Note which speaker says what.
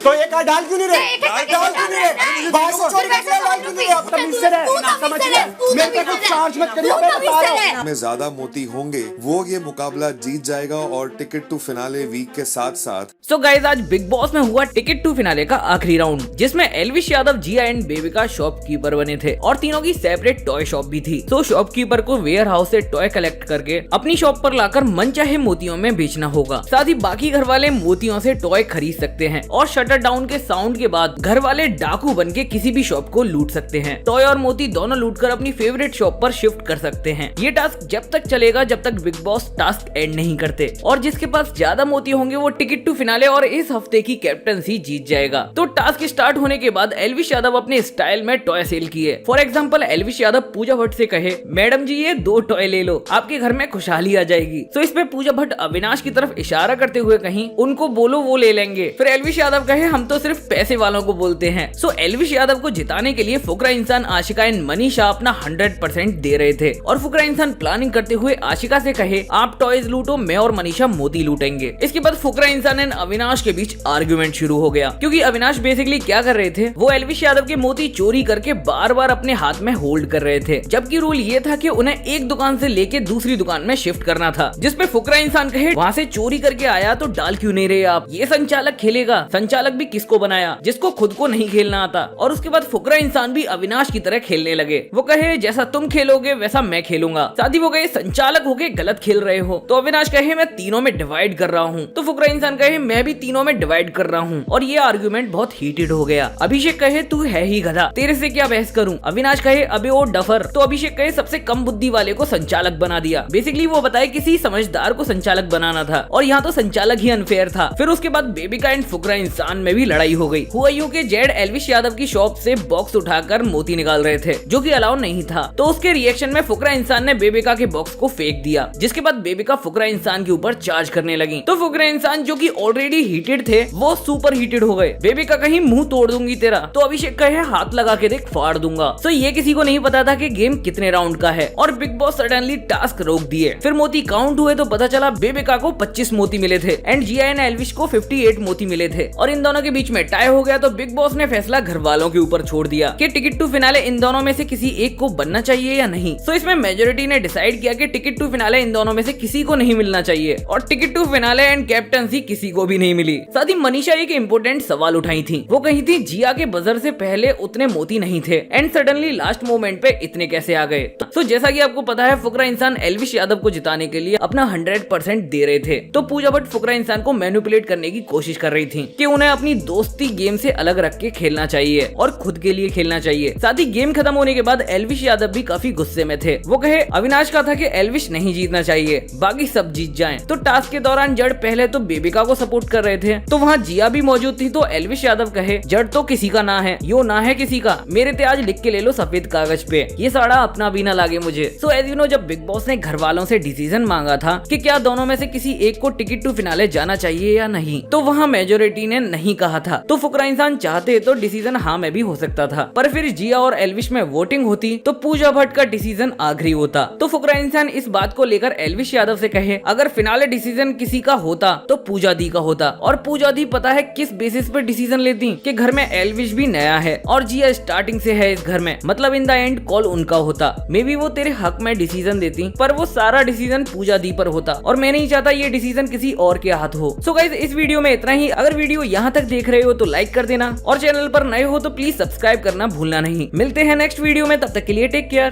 Speaker 1: तो एक डाल क्यों नहीं रहे? डाल क्यों नहीं रहे? बाहर से चोरी करके डाल क्यों नहीं रहे? आप तमीज से रहे, ना समझ रहे। मेरे पे कुछ चार्ज मत करिए, मैं बता रहा हूं।
Speaker 2: में ज्यादा मोती होंगे वो ये मुकाबला जीत जाएगा और टिकट टू फिनाले वीक के साथ साथ।
Speaker 3: सो गाइस, आज बिग बॉस में हुआ टिकट टू फिनाले का आखिरी राउंड, जिसमें एल्विश यादव, जिया एंड बेबिका शॉपकीपर बने थे और तीनों की सेपरेट टॉय शॉप भी थी। तो शॉपकीपर को वेयर हाउस से टॉय कलेक्ट करके अपनी शॉप पर लाकर मनचाहे मोतियों में बेचना होगा। साथ ही बाकी घर वाले मोतियों से टॉय खरीद सकते हैं और शटर डाउन के साउंड के बाद घर वाले डाकू बनके किसी भी शॉप को लूट सकते हैं। टॉय और मोती दोनों लूटकर अपनी फेवरेट शॉप पर शिफ्ट कर सकते हैं। ये टास्क जब तक चलेगा जब तक बिग बॉस टास्क एंड नहीं करते, और जिसके पास ज्यादा मोती होंगे वो टिकट टू फिनाले और इस हफ्ते की कैप्टनसी जीत जाएगा। तो टास्क स्टार्ट होने के बाद एल्विश यादव अपने स्टाइल में टॉय सेल किए। फॉर एग्जाम्पल, एल्विश यादव पूजा भट्ट से कहे, मैडम जी ये 2 टॉय ले लो, आपके घर में खुशहाली आ जाएगी। तो इस पे पूजा भट्ट अविनाश की तरफ इशारा करते हुए कहीं, उनको बोलो वो ले लेंगे। फिर एल्विश यादव कहे, हम तो सिर्फ पैसे वालों को बोलते हैं। सो एल्विश यादव को जिताने के लिए फुकरा इंसान, आशिका एंड मनीषा अपना 100% दे रहे थे और फुकरा इंसान प्लानिंग करते हुए आशिका से कहे, आप टॉयज लूटो, मैं और मनीषा मोती लूटेंगे। इसके बाद फुकरा इंसान एंड अविनाश के बीच आर्गुमेंट शुरू हो गया, क्योंकि अविनाश बेसिकली क्या कर रहे थे, वो एल्विश यादव के मोती चोरी करके बार बार अपने हाथ में होल्ड कर रहे थे, जबकि रूल ये था कि उन्हें एक दुकान से लेके दूसरी दुकान में शिफ्ट करना था। जिसपे फुकरा इंसान कहे, वहाँ से चोरी करके आया तो डाल क्यों नहीं रहे आप, ये संचालक खेलेगा। संचालक भी किसको बनाया, जिसको खुद को नहीं खेलना आता। और उसके बाद फुकरा इंसान भी अविनाश की तरह खेलने लगे। वो कहे, जैसा तुम खेलोगे वैसा मैं खेलूंगा। साथ ही वो कहे, संचालक होके गलत खेल रहे हो। तो अविनाश कहे, मैं तीनों में डिवाइड कर रहा हूँ। तो फुकरा इंसान कहे, मैं भी तीनों में डिवाइड कर रहा हूँ। और ये आर्गुमेंट बहुत हीटेड हो गया। अभिषेक कहे, तू है ही गधा, तेरे से क्या बहस करूँ। अविनाश कहे, अबे वो डफर। तो अभिषेक कहे, सबसे कम बुद्धि वाले को संचालक बना दिया। बेसिकली वो बताए किसी समझदार को संचालक बनाना था, और यहाँ तो संचालक ही अनफेयर था। फिर उसके बाद बेबिका एंड फुकरा इंसान में भी लड़ाई हो गई। हुआ यूं कि जेड एल्विश यादव की शॉप से बॉक्स उठाकर मोती निकाल रहे थे, जो कि अलाउ नहीं था। तो उसके रिएक्शन में फुकरा इंसान ने बेबिका के बॉक्स को फेंक दिया, जिसके बाद बेबिका फुकरा इंसान के ऊपर चार्ज करने लगी। तो फुकरा इंसान, जो कि ऑलरेडी हीटेड थे, वो सुपर हीटेड हो गए। बेबिका कहीं, मुंह तोड़ दूंगी तेरा। तो अभिषेक कहे, हाथ लगा के देख, फाड़ दूंगा। तो ये किसी को नहीं पता था कि गेम कितने राउंड का है, और बिग बॉस सडनली टास्क रोक दिए। फिर मोती काउंट हुए तो पता चला बेबिका को 25 मोती मिले थे एंड जिया एंड एल्विश को 58 मोती मिले थे, और इन दोनों के बीच में टाई हो गया। तो बिग बॉस ने फैसला घर वालों के ऊपर छोड़ दिया कि टिकट टू फिनाले इन दोनों में से किसी एक को बनना चाहिए या नहीं। तो इसमें मेजोरिटी ने डिसाइड किया कि टिकट टू फिनाले इन दोनों में से किसी को नहीं मिलना चाहिए, और ticket to finale and captaincy किसी को भी नहीं मिली। साथ ही मनीषा एक इम्पोर्टेंट सवाल उठाई थी। वो कही थी, जिया के बजर से पहले उतने मोती नहीं थे एंड सडनली लास्ट मोमेंट पे इतने कैसे आ गए। तो जैसा कि आपको पता है, फुकरा इंसान एल्विश यादव को जिताने के लिए अपना 100% दे रहे थे। तो पूजा भट्ट फुकरा इंसान को मैनिपुलेट करने की कोशिश कर रही थी कि उन्हें अपनी दोस्ती गेम से अलग रख के खेलना चाहिए और खुद के लिए खेलना चाहिए। साथ ही गेम खत्म होने के बाद एल्विश यादव भी काफी गुस्से में थे। वो कहे, अविनाश का था कि एल्विश नहीं जीतना चाहिए, बाकी सब जीत जाएं। तो टास्क के दौरान जड़ पहले तो बेबिका को सपोर्ट कर रहे थे, तो वहाँ जिया भी मौजूद थी। तो एल्विश यादव कहे, जड़ तो किसी का ना है, यो ना है किसी का, मेरे ते आज लिख के ले लो सफेद कागज पे, ये साड़ा अपना भी ना लागे मुझे। सो एज यू नो, जब बिग बॉस ने घर वालों से डिसीजन मांगा था कि क्या दोनों में से किसी एक को टिकट टू फिनाले जाना चाहिए या नहीं, तो वहाँ मेजोरिटी ने नहीं कहा था। तो फुकरा इंसान चाहते तो डिसीजन हाँ में भी हो सकता था, पर फिर जिया और एल्विश में वोटिंग होती तो पूजा भट्ट का डिसीजन आखिरी होता। तो फुकरा इंसान इस बात को लेकर एल्विश यादव से कहे, अगर फिनाले डिसीजन किसी का होता तो पूजा दी का होता। और पूजा दी पता है किस बेसिस पे डिसीजन लेती, कि घर में एल्विश भी नया है और जिया स्टार्टिंग से है इस घर में, मतलब इन द एंड कॉल उनका होता। मे बी वो तेरे हक में डिसीजन देती, पर वो सारा डिसीजन पूजा दी पर होता, और मैं नहीं चाहता ये डिसीजन किसी और के हाथ हो। सो गाइस, इस वीडियो में इतना ही। अगर वीडियो यहाँ तक देख रहे हो तो लाइक कर देना, और चैनल पर नए हो तो प्लीज सब्सक्राइब करना भूलना नहीं। मिलते हैं नेक्स्ट वीडियो में, तब तक के लिए टेक केयर।